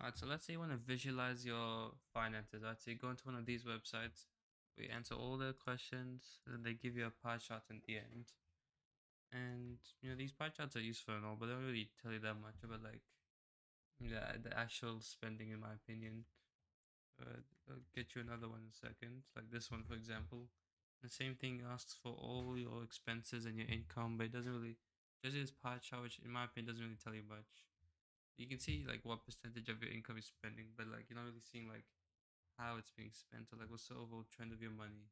Alright, so let's say you want to visualize your finances. Right, so you go into one of these websites, we answer all the questions, and then they give you a pie chart in the end. And these pie charts are useful and all, but they don't really tell you that much about like the actual spending, in my opinion. I'll get you another one in a second, like this one, for example. The same thing asks for all your expenses and your income, but it doesn't really. Just this pie chart, which in my opinion doesn't really tell you much. You can see like what percentage of your income is spending, but like you're not really seeing like how it's being spent or like what's the overall trend of your money.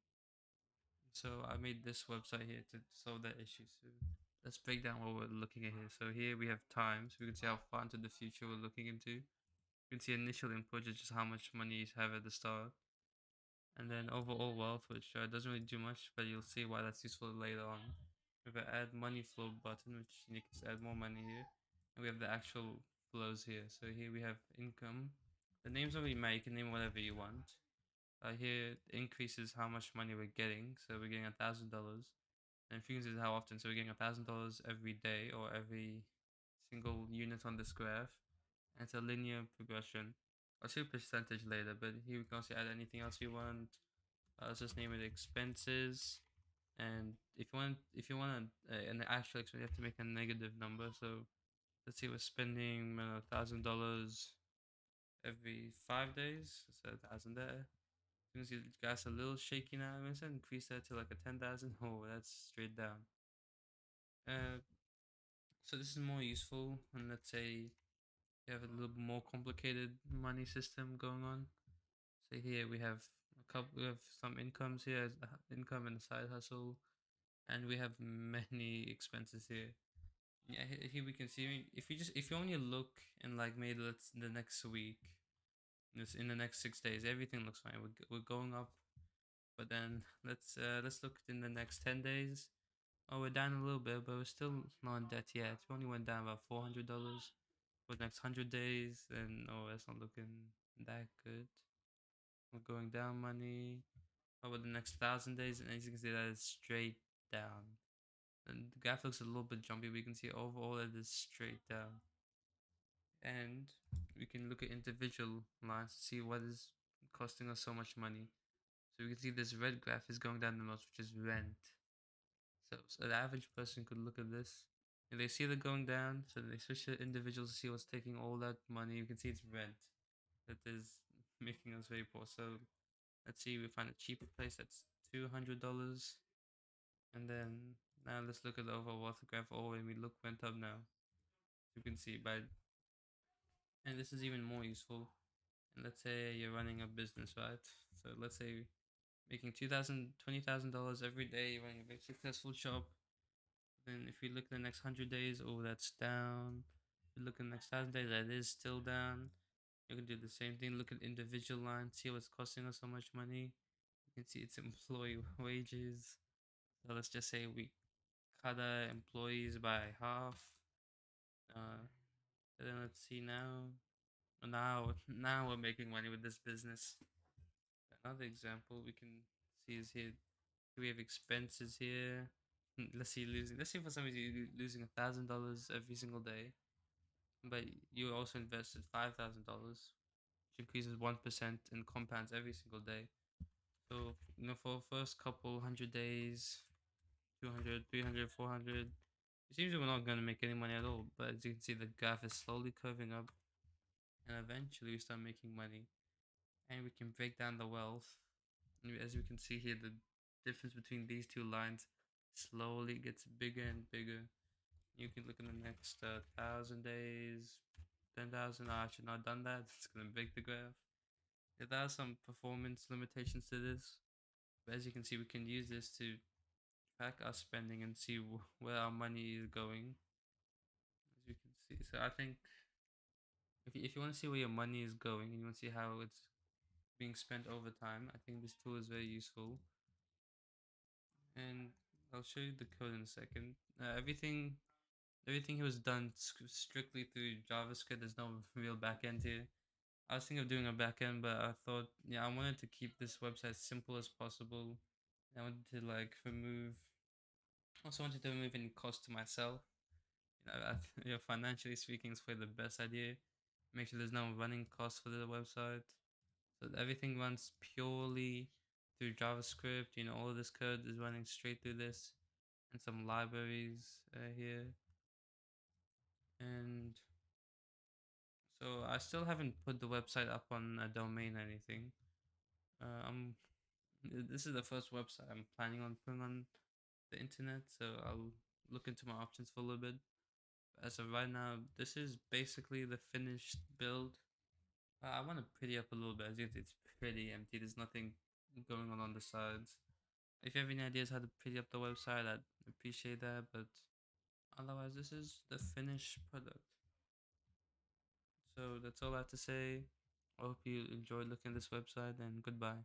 So I made this website here to solve that issue. So let's break down what we're looking at here. So here we have time, so we can see how far into the future we're looking into. You can see initial input is just how much money you have at the start, and then overall wealth, which doesn't really do much, but you'll see why that's useful later on. We have an add money flow button, which you can just add more money here, and we have the actual flows here. So here we have income. The names don't really matter. You can name whatever you want. Here it increases how much money we're getting. So we're getting $1,000. And frequency is how often. So we're getting $1,000 every day or every single unit on this graph. And it's a linear progression. I'll show you percentage later, but here we can also add anything else you want. Let's just name it expenses. And if you want an actual expense, you have to make a negative number. So let's say we're spending $1,000 every 5 days. So 1,000 there. You can see the gas a little shaky now. I'm gonna increase that to like a 10,000. Oh, that's straight down. Uh, so this is more useful. And let's say you have a little more complicated money system going on. So here we have we have some incomes here, income and a side hustle, and we have many expenses here. Yeah, here we can see if you only look in like maybe let's the next week, this in the next 6 days, everything looks fine. We're going up, but then let's look in the next 10 days. Oh, we're down a little bit, but we're still not in debt yet. We only went down about $400 for the next 100 days, and oh, that's not looking that good. We're going down money. Over the next 1,000 days, and as you can see, that is straight down. And the graph looks a little bit jumpy. We can see overall it is straight down. And we can look at individual lines to see what is costing us so much money. So we can see this red graph is going down the most, which is rent. So the average person could look at this and they see it going down. So they switch to individuals to see what's taking all that money. You can see it's rent that is making us very poor. So let's see, we find a cheaper place that's $200. And then now let's look at the overall wealth graph. Oh, and we look went up now. You can see by, and this is even more useful. And let's say you're running a business, right? So let's say making $20,000 every day, you're running a very successful shop. Then if we look at the next 100 days, oh, that's down. If we look at the next 1,000 days, that is still down. You can do the same thing. Look at individual lines, see what's costing us so much money. You can see it's employee wages. So let's just say we cut our employees by half. Uh, and then let's see now. Now we're making money with this business. Another example we can see is here. We have expenses here. Let's see losing. Let's say for some reason you're losing $1,000 every single day, but you also invested $5,000, which increases 1% and compounds every single day. So for the first couple 100 days, 200, 300, 400, it seems we're not gonna make any money at all. But as you can see, the graph is slowly curving up, and eventually we start making money, and we can break down the wealth. And as you can see here, the difference between these two lines slowly gets bigger and bigger. You can look in the next 1,000 days, 10,000. I should not done that. It's gonna break the graph. Yeah, there are some performance limitations to this, but as you can see, we can use this to track our spending and see where our money is going. As you can see, so I think if you want to see where your money is going and you want to see how it's being spent over time, I think this tool is very useful. And I'll show you the code in a second. Everything here was done strictly through JavaScript. There's no real backend here. I was thinking of doing a backend, but I thought, yeah, I wanted to keep this website as simple as possible. I wanted to like remove, also wanted to remove any cost to myself. Financially speaking, it's probably the best idea. Make sure there's no running costs for the website. So everything runs purely through JavaScript. All of this code is running straight through this, and some libraries here. And so I still haven't put the website up on a domain or anything. This is the first website I'm planning on putting on the internet, so I'll look into my options for a little bit. As of right now, this is basically the finished build. I want to pretty up a little bit. As you can see, it's pretty empty. There's nothing going on the sides. If you have any ideas how to pretty up the website, I'd appreciate that. But otherwise, this is the finished product. So that's all I have to say. I hope you enjoyed looking at this website, and goodbye.